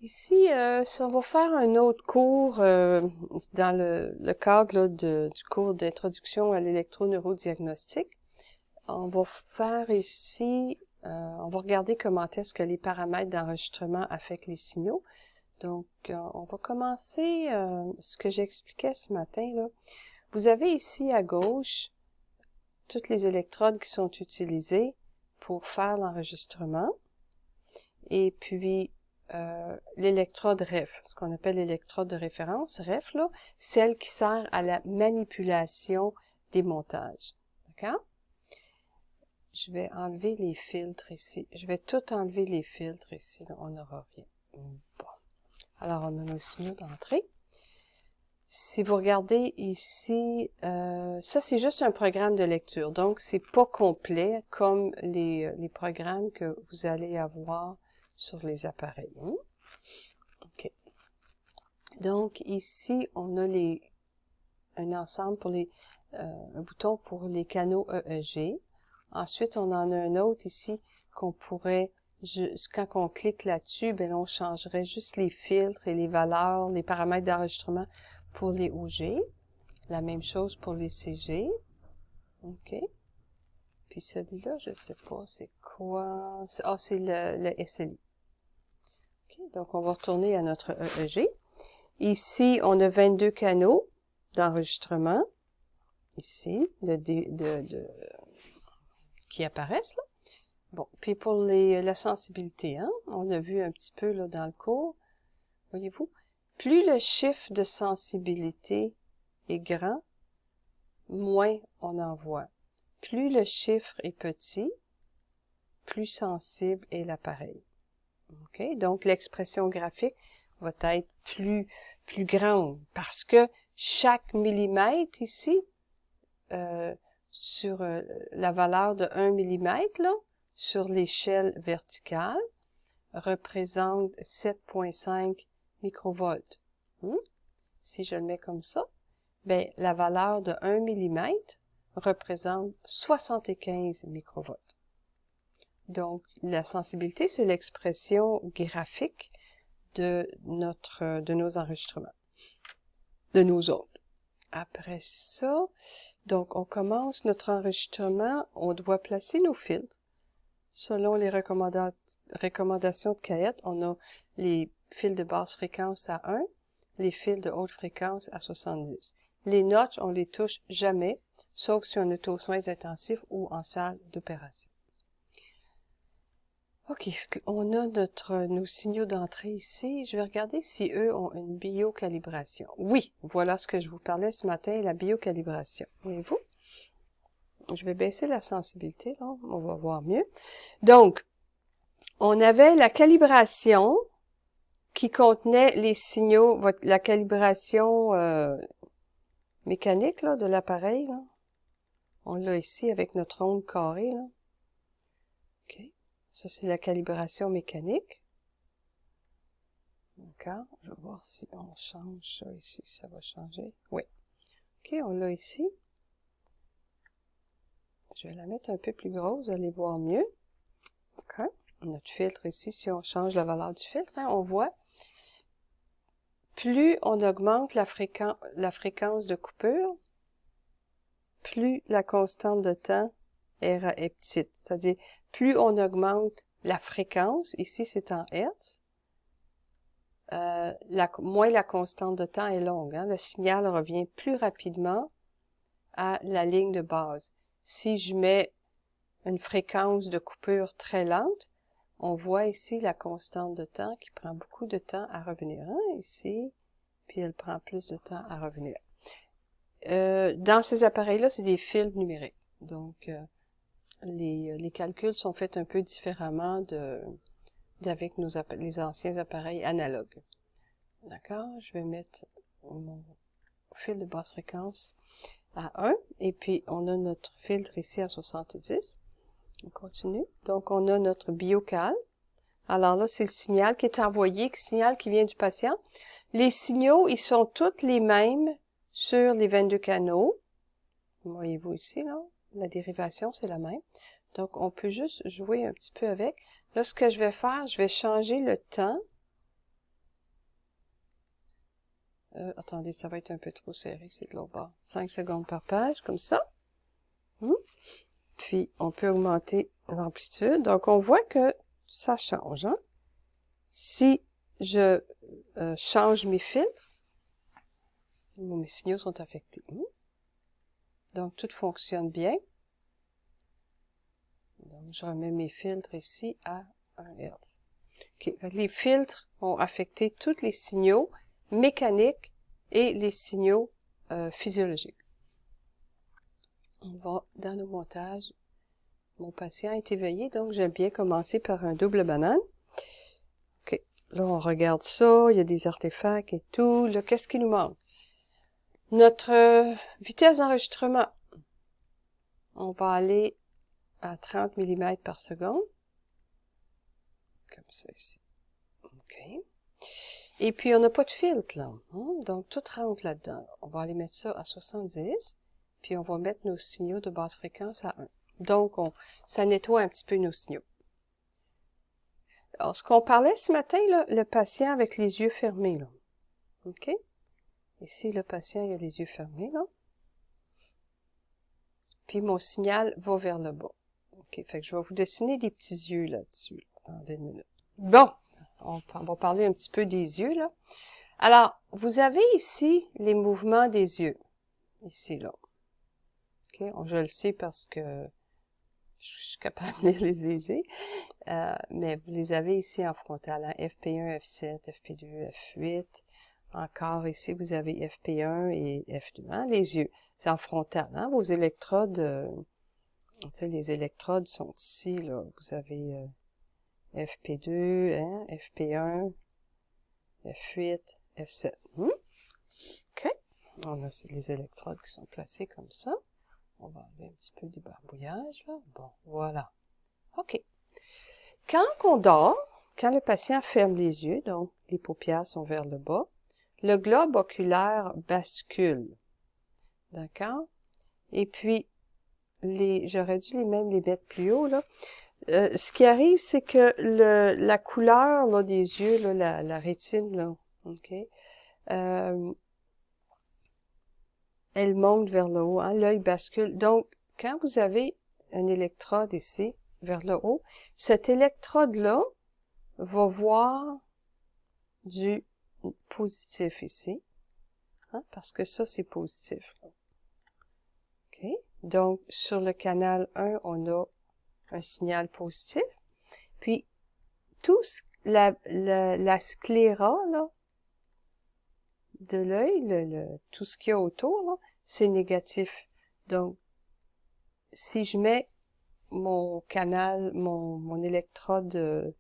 Ici, on va faire un autre cours dans le cadre là, du cours d'introduction à l'électroneurodiagnostic. On va faire ici, on va regarder comment est-ce que les paramètres d'enregistrement affectent les signaux. Donc, on va commencer ce que j'expliquais ce matin, là. Vous avez ici à gauche toutes les électrodes qui sont utilisées pour faire l'enregistrement. Et puis, l'électrode REF, ce qu'on appelle l'électrode de référence, REF, là, celle qui sert à la manipulation des montages. D'accord? Je vais enlever les filtres ici. Je vais tout enlever les filtres ici. Là, on n'aura rien. Bon. Alors, on a nos signaux d'entrée. Si vous regardez ici, ça c'est juste un programme de lecture. Donc, c'est pas complet comme les programmes que vous allez avoir sur les appareils. OK. Donc, ici, on a un ensemble pour un bouton pour les canaux EEG. Ensuite, on en a un autre ici qu'on pourrait, quand on clique là-dessus, ben on changerait juste les filtres et les valeurs, les paramètres d'enregistrement pour les OG. La même chose pour les CG. OK. Puis celui-là, je sais pas, c'est quoi? Ah, c'est le SLI. OK. Donc, on va retourner à notre EEG. Ici, on a 22 canaux d'enregistrement. Ici, qui apparaissent, là. Bon, puis pour la sensibilité, hein, on a vu un petit peu là dans le cours, voyez-vous, plus le chiffre de sensibilité est grand, moins on en voit. Plus le chiffre est petit, plus sensible est l'appareil. OK? Donc, l'expression graphique va être plus grande parce que chaque millimètre ici, sur la valeur de 1 millimètre, là, sur l'échelle verticale, représente 7,5 microvolts. Si je le mets comme ça, ben, la valeur de 1 millimètre représente 75 microvolts. Donc, la sensibilité, c'est l'expression graphique de nos enregistrements, de nos ondes. Après ça, donc, on commence notre enregistrement. On doit placer nos filtres. Selon les recommandations de CAET, on a les fils de basse fréquence à 1, les fils de haute fréquence à 70. Les notches, on les touche jamais, sauf si on est aux soins intensifs ou en salle d'opération. OK, on a nos signaux d'entrée ici. Je vais regarder si eux ont une biocalibration. Oui, voilà ce que je vous parlais ce matin, la biocalibration. Voyez-vous? Je vais baisser la sensibilité, là, on va voir mieux. Donc, on avait la calibration qui contenait les signaux, la calibration mécanique là, de l'appareil. On l'a ici avec notre onde carrée. Là. OK. Ça, c'est la calibration mécanique. D'accord. Je vais voir si on change ça ici, ça va changer. Oui. OK, on l'a ici. Je vais la mettre un peu plus grosse, vous allez voir mieux. OK. Notre filtre ici, si on change la valeur du filtre, hein, on voit, plus on augmente la fréquence de coupure, plus la constante de temps est petite. C'est-à-dire, plus on augmente la fréquence, ici c'est en Hertz, moins la constante de temps est longue. Hein. Le signal revient plus rapidement à la ligne de base. Si je mets une fréquence de coupure très lente, on voit ici la constante de temps qui prend beaucoup de temps à revenir. Hein, ici, puis elle prend plus de temps à revenir. Dans ces appareils-là, c'est des fils numériques. Donc, les calculs sont faits un peu différemment d'avec les anciens appareils analogues. D'accord? Je vais mettre mon fil de basse fréquence à 1, et puis on a notre filtre ici à 70. On continue. Donc, on a notre biocal. Alors là, c'est le signal qui est envoyé, le signal qui vient du patient. Les signaux, ils sont tous les mêmes sur les 22 canaux. Voyez-vous ici, là, la dérivation, c'est la même. Donc, on peut juste jouer un petit peu avec. Là, ce que je vais faire, je vais changer le temps Attendez, ça va être un peu trop serré, c'est de l'autre bord. 5 secondes par page, comme ça. Puis, on peut augmenter l'amplitude. Donc, on voit que ça change. Hein? Si je change mes filtres, mes signaux sont affectés. Donc, tout fonctionne bien. Donc, je remets mes filtres ici à 1 Hz. Okay. Les filtres ont affecté tous les signaux mécaniques et les signaux physiologiques. On va dans nos montages. Mon patient est éveillé, donc j'aime bien commencer par un double banane. OK. Là, on regarde ça, il y a des artefacts et tout. Là, qu'est-ce qui nous manque? Notre vitesse d'enregistrement. On va aller à 30 mm par seconde. Comme ça ici. OK. Et puis, on n'a pas de filtre, là. Donc, tout rentre là-dedans. On va aller mettre ça à 70. Puis, on va mettre nos signaux de basse fréquence à 1. Donc, ça nettoie un petit peu nos signaux. Alors, ce qu'on parlait ce matin, là, le patient avec les yeux fermés, là. OK? Ici, le patient, il a les yeux fermés, là. Puis, mon signal va vers le bas. OK? Fait que je vais vous dessiner des petits yeux là-dessus. Attendez une minute. Bon! On va parler un petit peu des yeux, là. Alors, vous avez ici les mouvements des yeux. Ici, là. OK? Je le sais parce que je suis capable de lire les EG. Mais vous les avez ici en frontal. Hein? FP1, F7, FP2, F8. Encore ici, vous avez FP1 et F2. Hein? Les yeux, c'est en frontal. Hein? Vos électrodes, les électrodes sont ici. Là. Vous avez FP2, hein? FP1, F8, F7. OK. On a les électrodes qui sont placées comme ça. On va enlever un petit peu du barbouillage. Là. Bon, voilà. OK. Quand on dort, quand le patient ferme les yeux, donc les paupières sont vers le bas, le globe oculaire bascule. D'accord? Et puis, j'aurais dû les mettre plus haut, là. Ce qui arrive, c'est que la couleur là, des yeux, là, la rétine, là, OK? Elle monte vers le haut, hein? L'œil bascule. Donc, quand vous avez une électrode ici, vers le haut, cette électrode-là va voir du positif ici, hein? Parce que ça, c'est positif. OK? Donc, sur le canal 1, on a un signal positif. Puis, la scléra, là, de l'œil, tout ce qu'il y a autour, là, c'est négatif. Donc, si je mets mon canal, mon électrode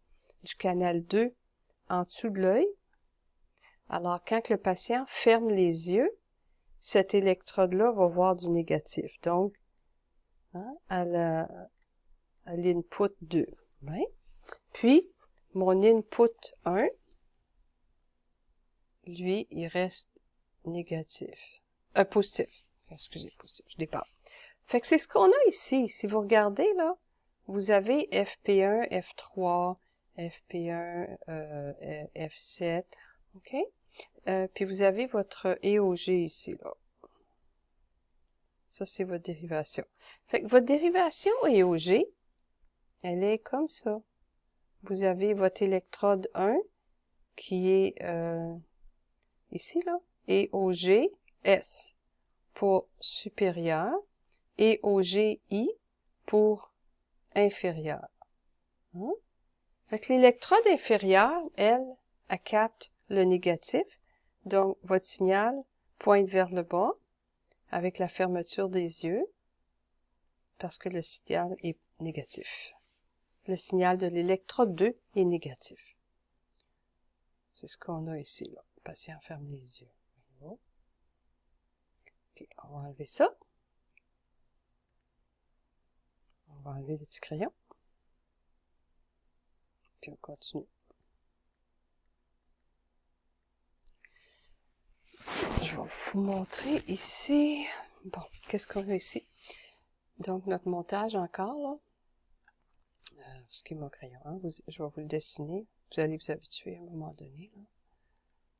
du canal 2 en dessous de l'œil, alors quand le patient ferme les yeux, cette électrode-là va voir du négatif. Donc, hein, à l'input 2. Ouais. Puis, mon input 1, lui, il reste négatif. Positif. Excusez, positif, je déparle. Fait que c'est ce qu'on a ici. Si vous regardez, là, vous avez FP1, F3, FP1, F7, OK? Puis vous avez votre EOG ici, là. Ça, c'est votre dérivation. Fait que votre dérivation EOG, elle est comme ça. Vous avez votre électrode 1 qui est ici, là, EOG S pour supérieur et OGI pour inférieur. Hein? Fait que l'électrode inférieure, elle capte le négatif. Donc, votre signal pointe vers le bas avec la fermeture des yeux parce que le signal est négatif. Le signal de l'électrode 2 est négatif. C'est ce qu'on a ici, là. Le patient ferme les yeux. OK, on va enlever ça. On va enlever le petit crayon. Puis on continue. Je vais vous montrer ici. Bon, qu'est-ce qu'on a ici? Donc, notre montage encore, là. Ce qui est mon crayon, hein? Je vais vous le dessiner. Vous allez vous habituer à un moment donné, là.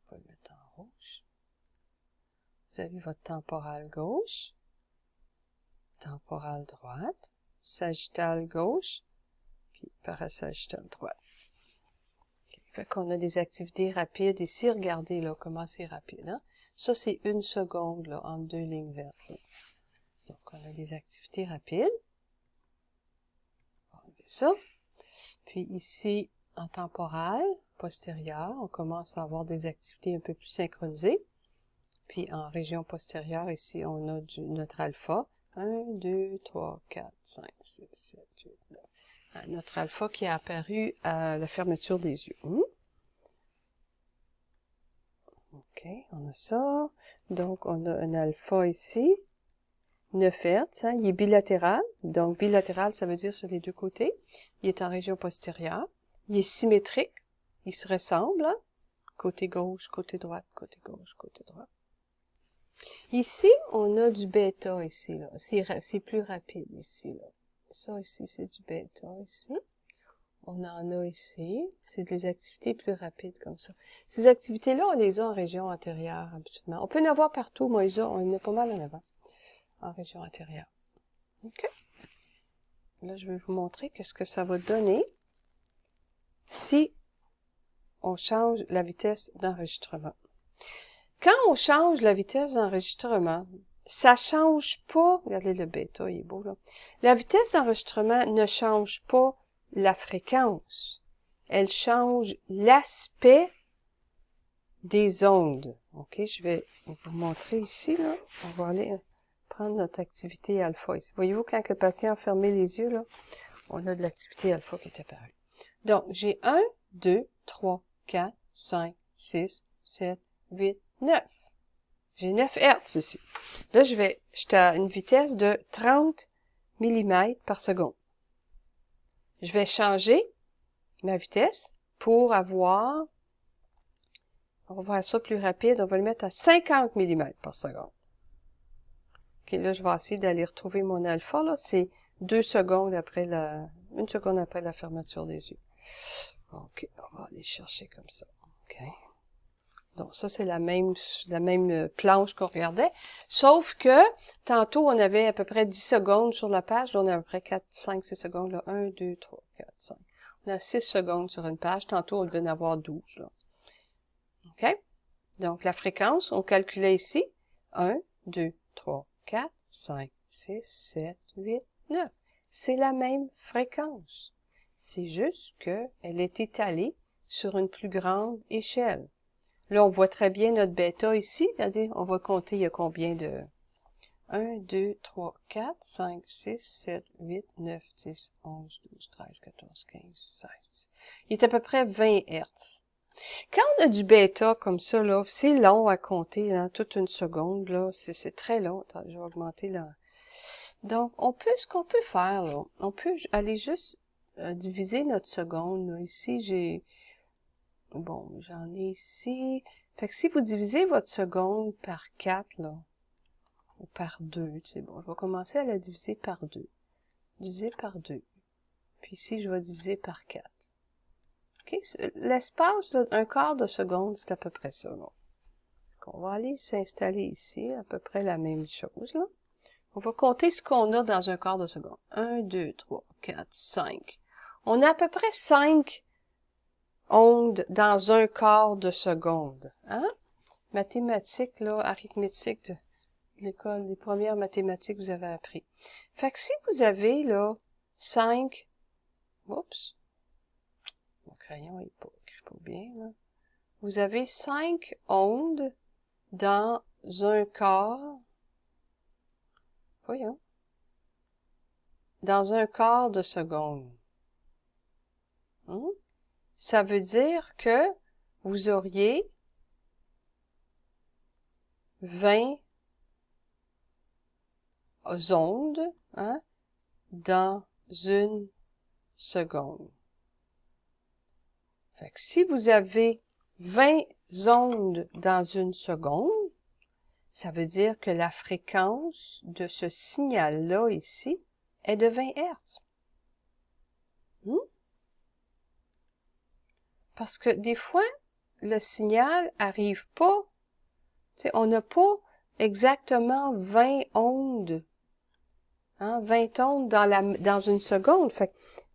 On va le mettre en rouge. Vous avez votre temporale gauche, temporale droite, sagittale gauche, puis parasagittale droite. Okay. Fait qu'on a des activités rapides ici. Regardez là comment c'est rapide. Hein? Ça, c'est 1 seconde là, entre 2 lignes vertes. Là. Donc, on a des activités rapides. On va enlever ça. Puis ici, en temporale postérieure, on commence à avoir des activités un peu plus synchronisées. Puis en région postérieure, ici, on a notre alpha. 1, 2, 3, 4, 5, 6, 7, 8, 9. Notre alpha qui est apparu à la fermeture des yeux. OK, on a ça. Donc, on a un alpha ici. 9 Hz, hein, il est bilatéral. Donc, bilatéral, ça veut dire sur les deux côtés. Il est en région postérieure. Il est symétrique. Il se ressemble. Hein? Côté gauche, côté droite, côté gauche, côté droite. Ici, on a du bêta ici. Là. C'est plus rapide ici. Là. Ça ici, c'est du bêta ici. On en a ici. C'est des activités plus rapides comme ça. Ces activités-là, on les a en région antérieure habituellement. On peut en avoir partout. Moi, on en a pas mal en avant. En région antérieure. OK. Là, je vais vous montrer qu'est-ce que ça va donner si on change la vitesse d'enregistrement. Quand on change la vitesse d'enregistrement, ça change pas, regardez le bêta, il est beau là. La vitesse d'enregistrement ne change pas la fréquence. Elle change l'aspect des ondes. OK, je vais vous montrer ici, là. On va aller prendre notre activité alpha ici. Voyez-vous, quand le patient a fermé les yeux, là, on a de l'activité alpha qui est apparue. Donc, j'ai 1, 2, 3, 4, 5, 6, 7, 8, 9. J'ai 9 Hz ici. Là, j'étais à une vitesse de 30 mm par seconde. Je vais changer ma vitesse pour avoir, on va faire ça plus rapide, on va le mettre à 50 mm par seconde. OK, là, je vais essayer d'aller retrouver mon alpha, là, c'est 1 seconde après la fermeture des yeux. OK, on va aller chercher comme ça. OK. Donc, ça, c'est la même planche qu'on regardait. Sauf que, tantôt, on avait à peu près 10 secondes sur la page. Là, on a à peu près 4, 5, 6 secondes. Là. 1, 2, 3, 4, 5. On a 6 secondes sur une page. Tantôt, on devait en avoir 12. Là. OK? Donc, la fréquence, on calculait ici. 1, 2, 3, 4, 5, 6, 7, 8, 9. C'est la même fréquence. C'est juste qu'elle est étalée sur une plus grande échelle. Là, on voit très bien notre bêta ici. Regardez, on va compter, il y a combien de... 1, 2, 3, 4, 5, 6, 7, 8, 9, 10, 11, 12, 13, 14, 15, 16. Il est à peu près 20 Hz. Quand on a du bêta comme ça, là, c'est long à compter, là, toute une seconde, là, c'est très long. Attends, je vais augmenter là. Donc, ce qu'on peut faire, là, on peut aller juste diviser notre seconde. Là. Ici, bon, j'en ai ici. Fait que si vous divisez votre seconde par 4, là, ou par 2, c'est bon, je vais commencer à la diviser par 2. Diviser par 2. Puis ici, je vais diviser par 4. OK? L'espace d'un quart de seconde, c'est à peu près ça, là. Donc, on va aller s'installer ici, à peu près la même chose, là. On va compter ce qu'on a dans un quart de seconde. 1, 2, 3, 4, 5. On a à peu près 5 ondes dans un quart de seconde. Hein? Mathématiques, là, arithmétique de l'école, les premières mathématiques que vous avez appris. Fait que si vous avez, là, 5... Oups! Mon crayon, il écrit pas bien, là. Vous avez 5 ondes dans un quart... Voyons. Dans un quart de seconde. Ça veut dire que vous auriez 20 ondes, hein, dans une seconde. Fait que si vous avez 20 ondes dans une seconde, ça veut dire que la fréquence de ce signal-là ici est de 20 Hz. Parce que des fois, le signal arrive pas, on n'a pas exactement 20 ondes. Hein, 20 ondes dans une seconde. Fait,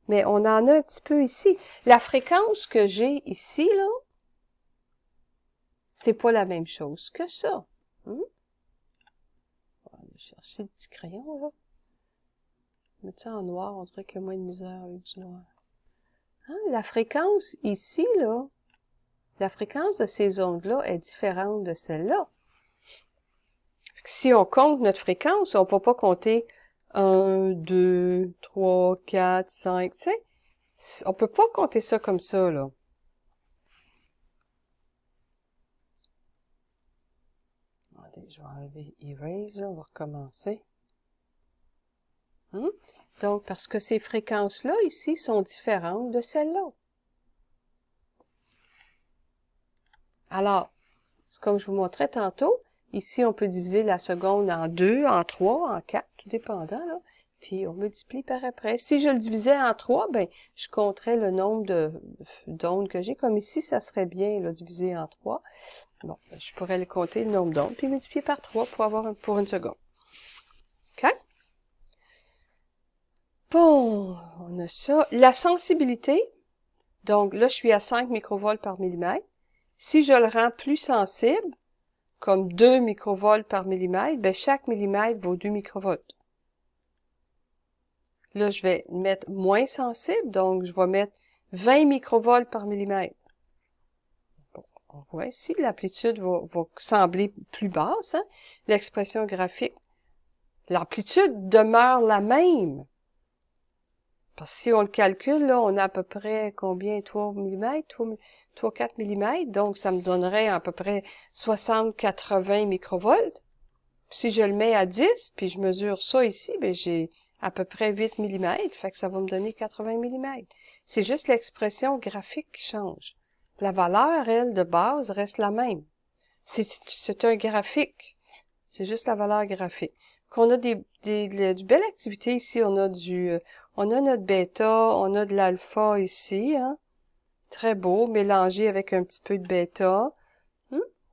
mais on en a un petit peu ici. La fréquence que j'ai ici, là, c'est pas la même chose que ça. On va aller chercher le petit crayon, là. Mettre ça en noir, on dirait qu'il y a moins de misère avec du noir. Hein, la fréquence ici, là, la fréquence de ces ondes-là est différente de celle-là. Si on compte notre fréquence, on ne va pas compter 1, 2, 3, 4, 5, tu sais. On peut pas compter ça comme ça, là. Attendez, je vais enlever Erase, là, on va recommencer. Donc, parce que ces fréquences-là, ici, sont différentes de celles-là. Alors, comme je vous montrais tantôt, ici, on peut diviser la seconde en 2, en 3, en 4, tout dépendant, là. Puis, on multiplie par après. Si je le divisais en 3, ben, je compterais le nombre d'ondes que j'ai. Comme ici, ça serait bien, là, divisé en 3. Bon, je pourrais le compter, le nombre d'ondes, puis multiplier par 3 pour avoir pour une seconde. OK? Bon, on a ça. La sensibilité, donc là, je suis à 5 microvolts par millimètre. Si je le rends plus sensible, comme 2 microvolts par millimètre, ben chaque millimètre vaut 2 microvolts. Là, je vais mettre moins sensible, donc je vais mettre 20 microvolts par millimètre. Bon, on voit ici, l'amplitude va sembler plus basse. Hein? L'expression graphique, l'amplitude demeure la même. Parce que si on le calcule, là, on a à peu près combien? 3 mm? 3-4 mm. Donc, ça me donnerait à peu près 60-80 microvolts. Si je le mets à 10, puis je mesure ça ici, ben j'ai à peu près 8 mm. Fait que ça va me donner 80 mm. C'est juste l'expression graphique qui change. La valeur, elle, de base, reste la même. C'est un graphique. C'est juste la valeur graphique. Qu'on a du belle activité ici, on a notre bêta, on a de l'alpha ici, hein. Très beau, mélangé avec un petit peu de bêta.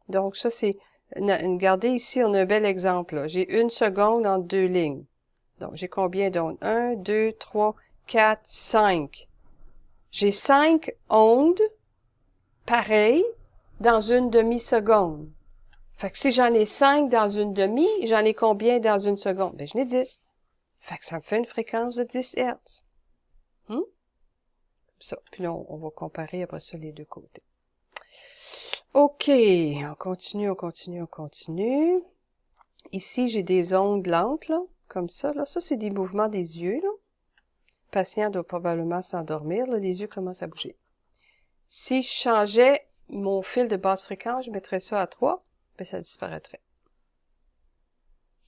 Donc ça, c'est, regardez ici, on a un bel exemple, là. J'ai 1 seconde entre 2 lignes. Donc, j'ai combien d'ondes? 1, 2, 3, 4, 5. J'ai 5 ondes pareilles dans une demi-seconde. Fait que si j'en ai 5 dans une demi, j'en ai combien dans une seconde? Ben, j'en ai 10. Fait que ça me fait une fréquence de 10 Hz. Comme ça. Puis là, on va comparer après ça les deux côtés. OK. On continue. Ici, j'ai des ondes lentes, là, comme ça. Là, ça, c'est des mouvements des yeux, là. Le patient doit probablement s'endormir, là. Les yeux commencent à bouger. Si je changeais mon fil de basse fréquence, je mettrais ça à 3, ben, ça disparaîtrait.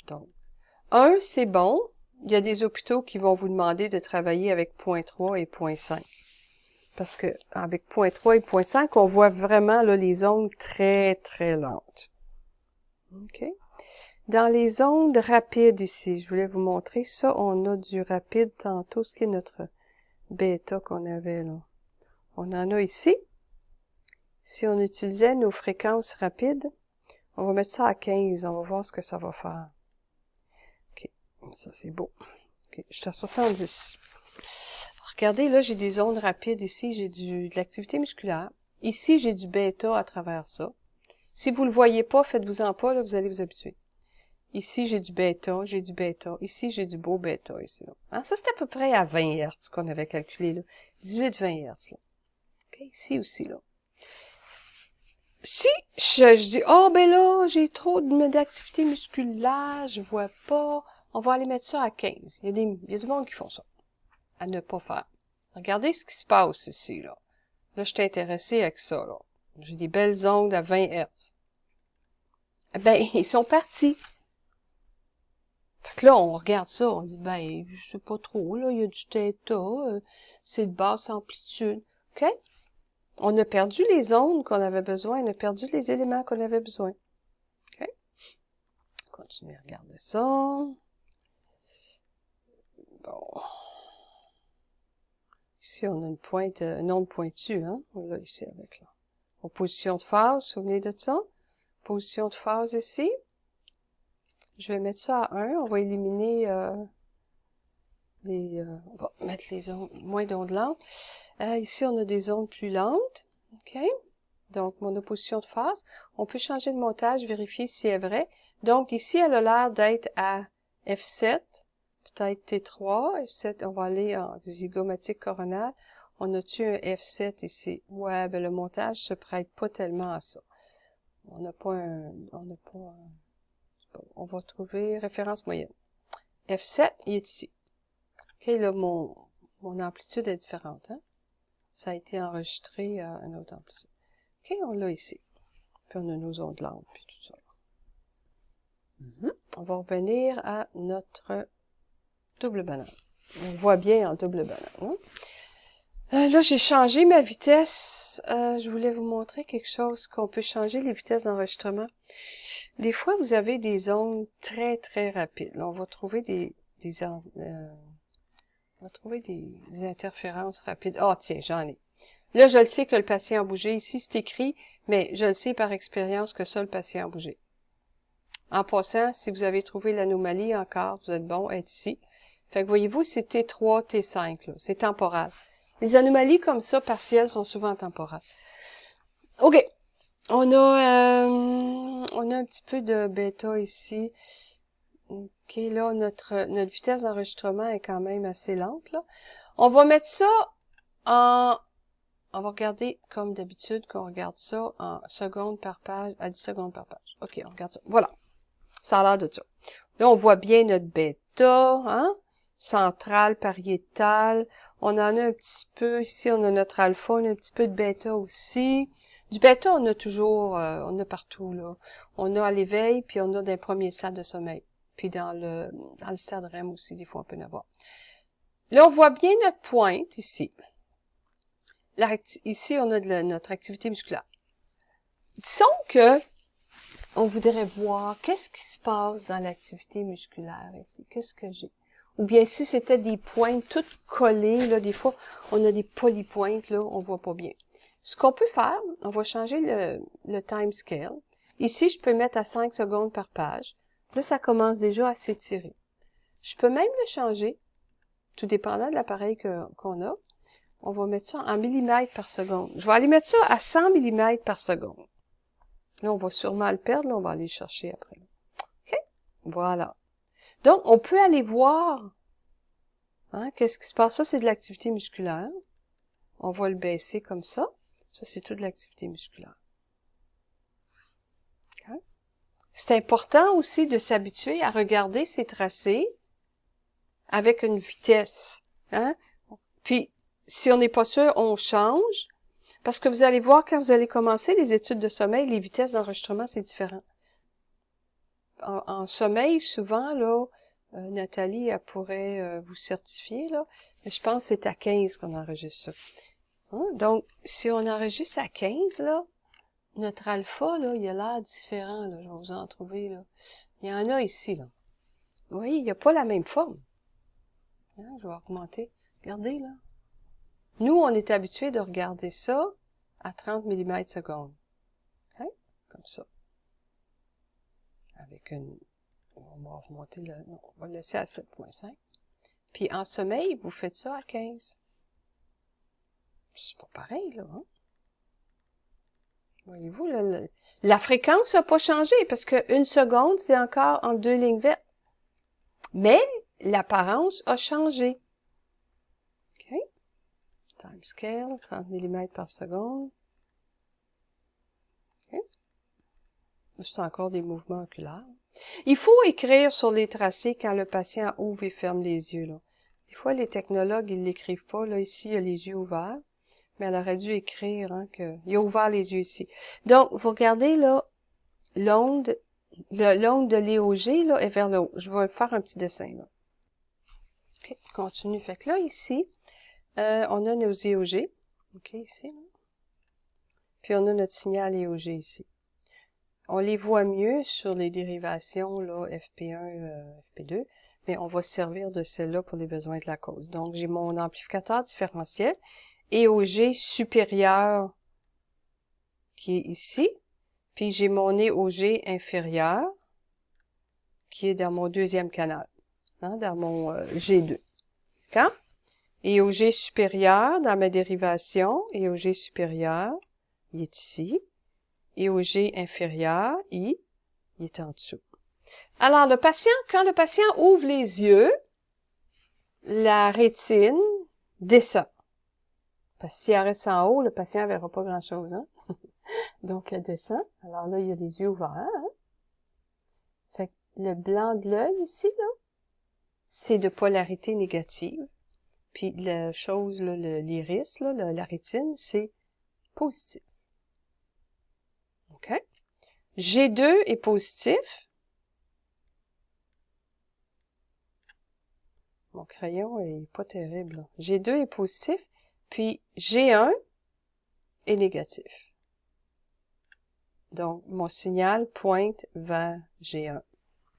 Donc, 1, c'est bon. Il y a des hôpitaux qui vont vous demander de travailler avec 0.3 et 0.5. Parce que avec 0.3 et 0.5, on voit vraiment là, les ondes très, très lentes. OK? Dans les ondes rapides ici, je voulais vous montrer ça. On a du rapide tantôt, ce qui est notre bêta qu'on avait là. On en a ici. Si on utilisait nos fréquences rapides, on va mettre ça à 15. On va voir ce que ça va faire. OK. Ça, c'est beau. OK. Je suis à 70. Regardez, là, j'ai des ondes rapides ici. J'ai de l'activité musculaire. Ici, j'ai du bêta à travers ça. Si vous le voyez pas, faites-vous-en pas, là, vous allez vous habituer. Ici, j'ai du bêta. Ici, j'ai du beau bêta, ici. Hein? Ça, c'est à peu près à 20 Hz qu'on avait calculé, là. 18-20 Hz, là. OK? Ici aussi, là. Si je dis, oh, ben là, j'ai trop d'activité musculaire, je vois pas, on va aller mettre ça à 15. Il y a du monde qui font ça. À ne pas faire. Regardez ce qui se passe ici, là. Là, je suis intéressée avec ça, là. J'ai des belles ondes à 20 Hz. Ben, ils sont partis. Fait que là, on regarde ça, on dit, ben, je sais pas trop, là, il y a du θ, c'est de basse amplitude. OK? On a perdu les ondes qu'on avait besoin, on a perdu les éléments qu'on avait besoin. OK? Continuez à regarder ça. Bon. Ici, on a une pointe, une onde pointue, hein? On l'a ici avec, là. En position de phase, souvenez de ça? Position de phase ici. Je vais mettre ça à 1. On va éliminer on va mettre les ondes, moins d'ondes lentes. Ici, on a des ondes plus lentes. OK? Donc, mon opposition de phase. On peut changer de montage, vérifier si c'est vrai. Donc, ici, elle a l'air d'être à F7, peut-être T3, F7, on va aller en zygomatique coronale. On a-tu un F7 ici? Ouais, ben le montage se prête pas tellement à ça. On n'a pas on va trouver référence moyenne. F7, il est ici. OK, là, mon amplitude est différente, hein? Ça a été enregistré à une autre amplitude. OK, on l'a ici. Puis on a nos ondes lentes, puis tout ça. On va revenir à notre double banane. On voit bien en double banane. Hein? Là, j'ai changé ma vitesse. Je voulais vous montrer quelque chose qu'on peut changer les vitesses d'enregistrement. Des fois, vous avez des ondes très, très rapides. Là, on va trouver des interférences rapides. Ah, tiens, j'en ai. Là, je le sais que le patient a bougé. Ici, c'est écrit, mais je le sais par expérience que ça, le patient a bougé. En passant, si vous avez trouvé l'anomalie encore, vous êtes bon, être ici. Fait que voyez-vous, c'est T3, T5, là. C'est temporal. Les anomalies comme ça, partielles, sont souvent temporales. OK. On a un petit peu de bêta ici. OK, là, notre vitesse d'enregistrement est quand même assez lente, là. On va mettre ça on va regarder, comme d'habitude, qu'on regarde ça en secondes par page, à 10 secondes par page. OK, on regarde ça. Voilà. Ça a l'air de ça. Là, on voit bien notre bêta, hein? Centrale, pariétale. On en a un petit peu ici, on a notre alpha, on a un petit peu de bêta aussi. Du bêta, on a toujours, on a partout, là. On a à l'éveil, puis on a dans les premiers stades de sommeil. Puis dans le stade REM aussi, des fois, on peut en avoir. Là, on voit bien notre pointe ici. Ici, on a notre activité musculaire. Disons que on voudrait voir qu'est-ce qui se passe dans l'activité musculaire ici. Qu'est-ce que j'ai? Ou bien si c'était des pointes toutes collées, là, des fois, on a des polypointes, là, on voit pas bien. Ce qu'on peut faire, on va changer le time scale. Ici, je peux mettre à 5 secondes par page. Là, ça commence déjà à s'étirer. Je peux même le changer, tout dépendant de l'appareil qu'on a. On va mettre ça en millimètres par seconde. Je vais aller mettre ça à 100 millimètres par seconde. Là, on va sûrement le perdre. Là, on va aller chercher après. OK? Voilà. Donc, on peut aller voir hein, qu'est-ce qui se passe. Ça, c'est de l'activité musculaire. On va le baisser comme ça. Ça, c'est toute l'activité musculaire. Okay? C'est important aussi de s'habituer à regarder ces tracés avec une vitesse. Hein? Puis, si on n'est pas sûr, on change. Parce que vous allez voir, quand vous allez commencer les études de sommeil, les vitesses d'enregistrement, c'est différent. En sommeil, souvent, là, Nathalie, elle pourrait vous certifier, là, mais je pense que c'est à 15 qu'on enregistre ça. Hein? Donc, si on enregistre à 15, là, notre alpha, là, il a l'air différent, là, je vais vous en trouver, là. Il y en a ici, là. Vous voyez, il n'y a pas la même forme. Hein? Je vais augmenter. Regardez, là. Nous, on est habitués de regarder ça à 30 mm secondes. Hein? Comme ça. Avec on va remonter non, on va le laisser à 7.5. Puis en sommeil, vous faites ça à 15. C'est pas pareil, là, hein? Voyez-vous, la fréquence n'a pas changé, parce que 1 seconde, c'est encore en 2 lignes vertes. Mais l'apparence a changé. OK? Time scale, 30 mm par seconde. OK? C'est encore des mouvements oculaires. Il faut écrire sur les tracés quand le patient ouvre et ferme les yeux, là. Des fois, les technologues, ils l'écrivent pas. Là, ici, il a les yeux ouverts. Mais elle aurait dû écrire, hein, il a ouvert les yeux ici. Donc, vous regardez, là, l'onde de l'EOG, là, est vers le haut. Je vais faire un petit dessin, là. OK, continue. Fait que là, ici, on a nos EOG. OK, ici, là. Puis, on a notre signal EOG ici. On les voit mieux sur les dérivations, là, FP1, FP2, mais on va se servir de celle-là pour les besoins de la cause. Donc, j'ai mon amplificateur différentiel, EOG supérieur qui est ici, puis j'ai mon EOG inférieur qui est dans mon deuxième canal, hein, dans mon G2. D'accord? Et au G supérieur, dans ma dérivation, et au G supérieur, il est ici. Et au G inférieur, il est en dessous. Alors, le patient, quand le patient ouvre les yeux, la rétine descend. Parce que si elle reste en haut, le patient ne verra pas grand-chose, hein? Donc, elle descend. Alors là, il y a les yeux ouverts, hein? Fait que le blanc de l'œil ici, là, c'est de polarité négative. Puis la chose, là, l'iris, là, la rétine, c'est positif. OK? G2 est positif. Mon crayon est pas terrible, là. G2 est positif, puis G1 est négatif. Donc, mon signal pointe vers G1,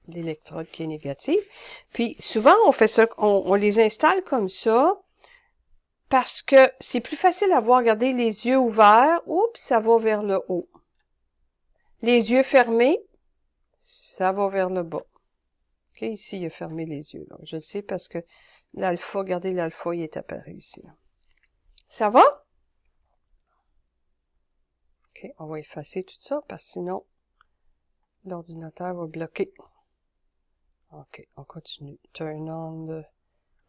l'électrode qui est négative. Puis, souvent, on fait ça, on les installe comme ça, parce que c'est plus facile à voir. Regardez, les yeux ouverts, oups, ça va vers le haut. Les yeux fermés, ça va vers le bas. OK, ici, il a fermé les yeux, là. Je le sais parce que l'alpha, regardez, l'alpha, il est apparu ici, là. Ça va? OK, on va effacer tout ça, parce que sinon, l'ordinateur va bloquer. OK, on continue. Turn on the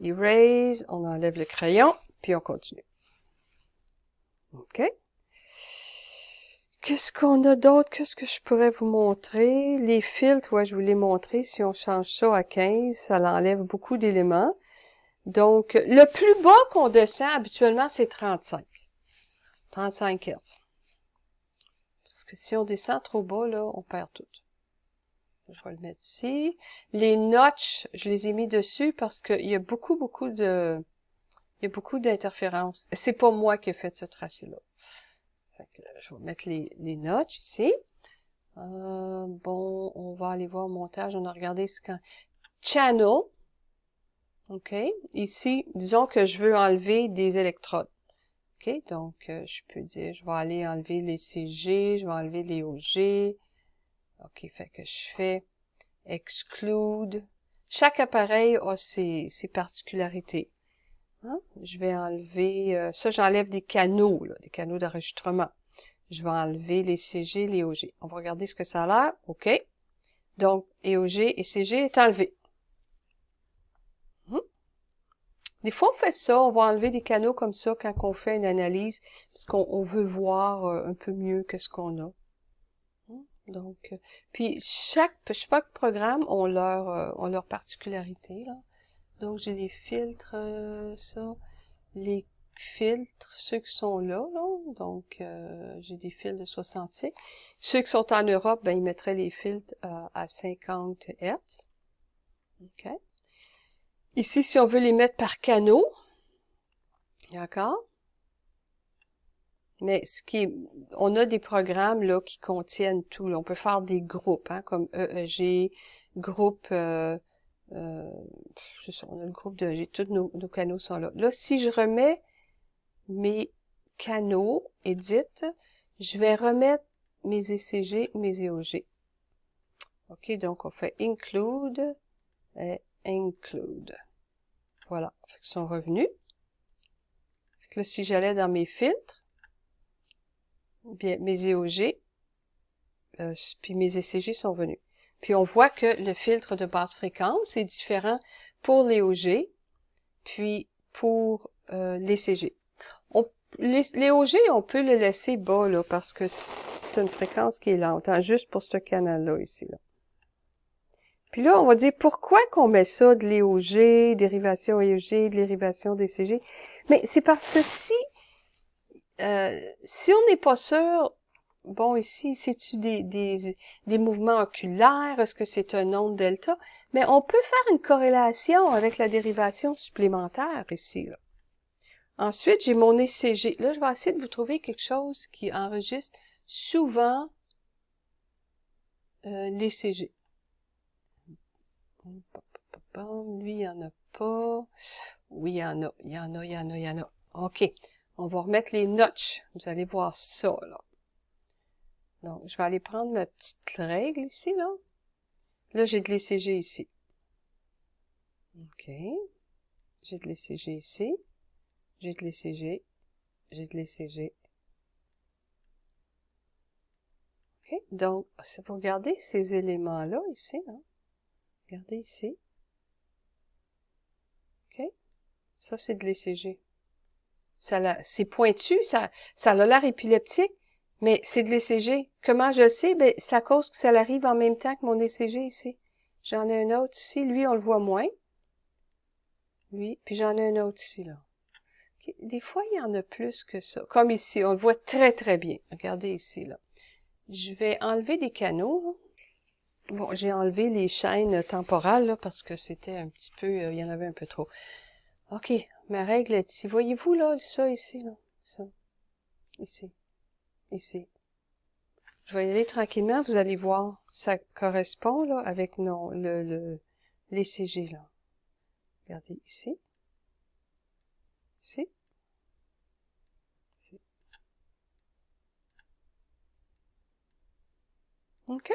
erase, on enlève le crayon, puis on continue. OK. Qu'est-ce qu'on a d'autre? Qu'est-ce que je pourrais vous montrer? Les filtres, ouais, je vous l'ai montré. Si on change ça à 15, ça l'enlève beaucoup d'éléments. Donc, le plus bas qu'on descend habituellement, c'est 35. 35 Hz. Parce que si on descend trop bas, là, on perd tout. Je vais le mettre ici. Les notches, je les ai mis dessus parce qu'il y a beaucoup d'interférences. C'est pas moi qui ai fait ce tracé-là. Fait que je vais mettre les notches ici. Bon, on va aller voir le montage. On a regardé ce quand... Channel. OK. Ici, disons que je veux enlever des électrodes. OK. Donc, je peux dire, je vais aller enlever les CG, je vais enlever les OG. OK. Fait que je fais exclude. Chaque appareil a ses particularités. Hein? Je vais enlever... ça, j'enlève des canaux, là, des canaux d'enregistrement. Je vais enlever les CG, les OG. On va regarder ce que ça a l'air. OK. Donc, EOG et CG est enlevé. Des fois, on fait ça. On va enlever des canaux comme ça quand on fait une analyse, parce qu'on veut voir un peu mieux qu'est-ce qu'on a. Donc, puis chaque programme ont leur particularité, là. Donc, j'ai les filtres, ça, les filtres, ceux qui sont là. Donc, j'ai des filtres de 66. Ceux qui sont en Europe, ben, ils mettraient les filtres à 50 Hz. OK. Ici, si on veut les mettre par canaux, d'accord? Mais on a des programmes là qui contiennent tout. Là. On peut faire des groupes, hein, comme EEG, groupe, c'est ça, on a le groupe d'EEG, tous nos canaux sont là. Là, si je remets mes canaux, edit, je vais remettre mes ECG, mes EOG. OK, donc on fait include et include. Voilà, fait qu'ils sont revenus. Fait que là, si j'allais dans mes filtres, bien, mes EOG, puis mes ECG sont venus. Puis on voit que le filtre de basse fréquence est différent pour l'EOG, puis pour l'ECG. L'EOG, on peut le laisser bas, là, parce que c'est une fréquence qui est lente, hein, juste pour ce canal-là, ici, là. Puis là, on va dire pourquoi qu'on met ça de l'EOG, dérivation EOG, dérivation d'ECG. Mais c'est parce que si on n'est pas sûr, bon, ici, c'est-tu des mouvements oculaires? Est-ce que c'est un onde delta? Mais on peut faire une corrélation avec la dérivation supplémentaire ici, là. Ensuite, j'ai mon ECG. Là, je vais essayer de vous trouver quelque chose qui enregistre souvent l'ECG. Lui, il n'y en a pas. Oui, il y en a. Il y en a. OK. On va remettre les notches. Vous allez voir ça, là. Donc, je vais aller prendre ma petite règle ici, là. Là, j'ai de l'ECG ici. OK. J'ai de l'ECG ici. J'ai de l'ECG. J'ai de l'ECG. OK. Donc, c'est pour regarder ces éléments-là ici. Hein. Regardez ici. OK. Ça, c'est de l'ECG. C'est pointu, ça a l'air épileptique, mais c'est de l'ECG. Comment je le sais? Ben, c'est à cause que ça arrive en même temps que mon ECG ici. J'en ai un autre ici. Lui, on le voit moins. Lui, puis j'en ai un autre ici, là. Okay. Des fois, il y en a plus que ça. Comme ici, on le voit très, très bien. Regardez ici, là. Je vais enlever des canaux. Bon, j'ai enlevé les chaînes temporales, là, parce que c'était un petit peu, il y en avait un peu trop. OK, ma règle est ici. Voyez-vous, là, ça ici, là? Ça. Ici. Ici. Je vais y aller tranquillement, vous allez voir. Ça correspond, là, avec non, l'ECG, là. Regardez ici. Ici. Ici. OK.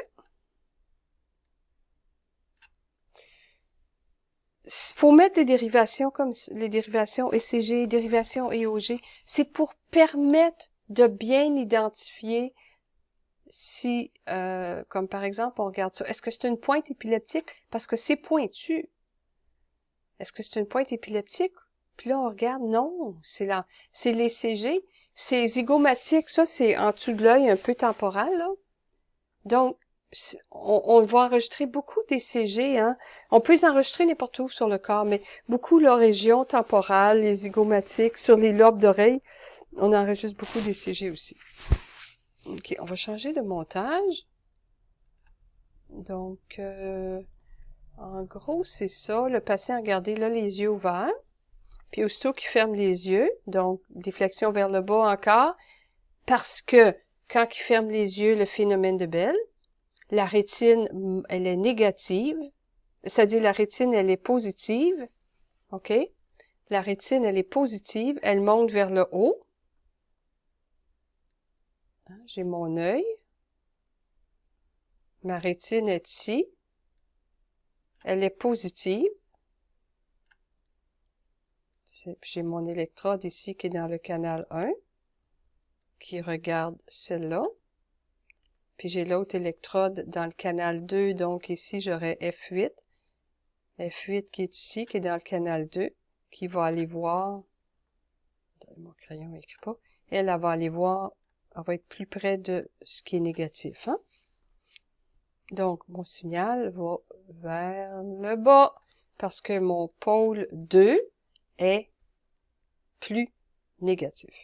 Faut mettre des dérivations comme les dérivations ECG, dérivations EOG. C'est pour permettre de bien identifier si, comme par exemple, on regarde ça. Est-ce que c'est une pointe épileptique? Parce que c'est pointu. Est-ce que c'est une pointe épileptique? Puis là, on regarde, non, c'est l'ECG. C'est zygomatique, ça, c'est en dessous de l'œil un peu temporal, là. Donc, on va enregistrer beaucoup d'ECG, hein. On peut les enregistrer n'importe où sur le corps, mais beaucoup la région temporale, les zygomatiques, sur les lobes d'oreille, on enregistre beaucoup d'ECG aussi. OK, on va changer de montage. Donc, en gros, c'est ça. Le patient, regardez, là, les yeux ouverts. Puis aussitôt qu'il ferme les yeux, donc déflexion vers le bas encore, parce que quand il ferme les yeux, le phénomène de Bell, la rétine, elle est négative, c'est-à-dire la rétine, elle est positive, OK? La rétine, elle est positive, elle monte vers le haut. J'ai mon œil. Ma rétine est ici. Elle est positive. J'ai mon électrode ici qui est dans le canal 1, qui regarde celle-là. Puis j'ai l'autre électrode dans le canal 2, donc ici j'aurai F8. F8 qui est ici, qui est dans le canal 2, qui va aller voir, mon crayon n'écrit pas, elle va aller voir, elle va être plus près de ce qui est négatif. Hein? Donc mon signal va vers le bas, parce que mon pôle 2 est plus négatif.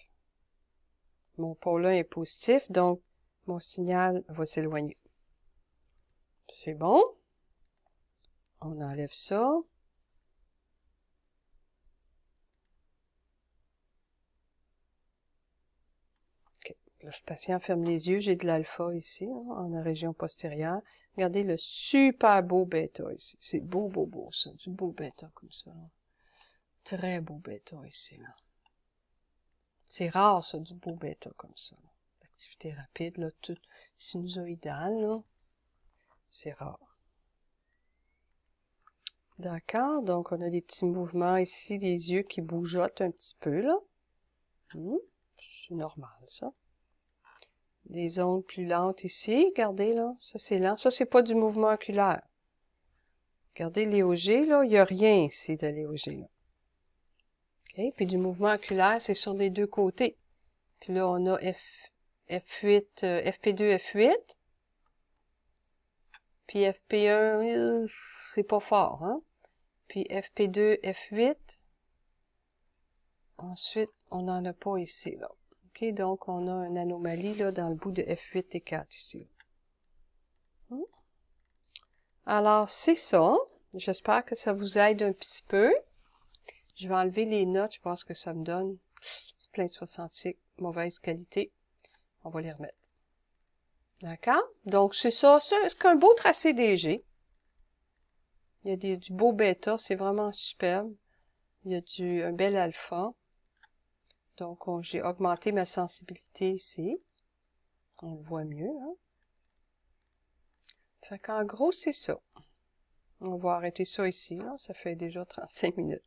Mon pôle 1 est positif, donc mon signal va s'éloigner. C'est bon. On enlève ça. OK. Le patient ferme les yeux. J'ai de l'alpha ici, hein, en la région postérieure. Regardez le super beau bêta ici. C'est beau, beau, beau, ça. Du beau bêta comme ça. Là. Très beau bêta ici, là. C'est rare, ça, du beau bêta comme ça. L'activité rapide, là, tout sinusoïdale, là. C'est rare. D'accord, donc on a des petits mouvements ici, des yeux qui bougeotent un petit peu, là. C'est normal, ça. Des ondes plus lentes ici, regardez, là. Ça, c'est lent. Ça, c'est pas du mouvement oculaire. Regardez l'EOG, là. Il n'y a rien ici de l'EOG, là. OK, puis du mouvement oculaire, c'est sur les deux côtés. Puis là, on a F8, FP2, F8. Puis FP1, c'est pas fort, hein. Puis FP2, F8. Ensuite, on n'en a pas ici, là. OK, donc on a une anomalie, là, dans le bout de F8 et 4 ici. Alors, c'est ça. J'espère que ça vous aide un petit peu. Je vais enlever les notes, je pense que ça me donne. C'est plein de 66, mauvaise qualité. On va les remettre. D'accord? Donc, c'est ça. C'est qu'un beau tracé DG. Il y a du beau bêta, c'est vraiment superbe. Il y a un bel alpha. Donc, j'ai augmenté ma sensibilité ici. On le voit mieux, hein? Fait qu'en gros, c'est ça. On va arrêter ça ici, là. Ça fait déjà 35 minutes.